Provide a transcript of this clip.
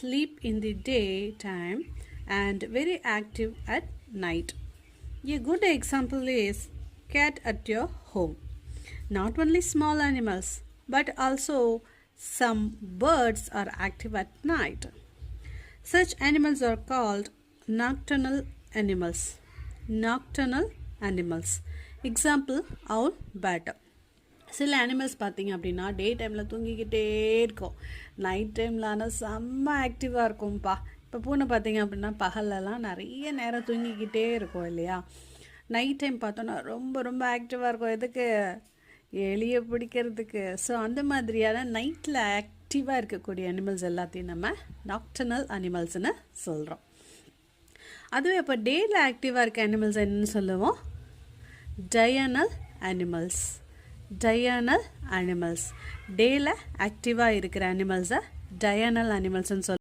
sleep in the daytime and very active at night. A good example is cat at your home. Not only small animals but also some birds are active at night. Such animals are called nocturnal animals. Nocturnal animals. Example, owl, bat. சில animals பார்த்திங்க அப்படின்னா டே டைமில் தூங்கிக்கிட்டே இருக்கும், night டைமில் ஆனால் செம்ம ஆக்டிவாக இருக்கும்ப்பா. இப்போ பூனை பார்த்திங்க அப்படின்னா பகல்லலாம் நிறைய நேரம் தூங்கிக்கிட்டே இருக்கும் இல்லையா. நைட் டைம் பார்த்தோன்னா ரொம்ப ரொம்ப ஆக்டிவாக இருக்கும். எதுக்கு? எலியை பிடிக்கிறதுக்கு. ஸோ அந்த மாதிரியான நைட்டில் ஆக்டிவாக இருக்கக்கூடிய அனிமல்ஸ் எல்லாத்தையும் நம்ம நாக்டர்னல் அனிமல்ஸ்னு சொல்கிறோம். அதுவே இப்போ டேயில் ஆக்டிவாக இருக்க அனிமல்ஸ் என்னன்னு சொல்லுவோம்? Diurnal animals. Diurnal animals. டேயில் ஆக்டிவாக இருக்கிற அனிமல்ஸை டயர்னல் அனிமல்ஸ்ன்னு சொல்லுவோம்.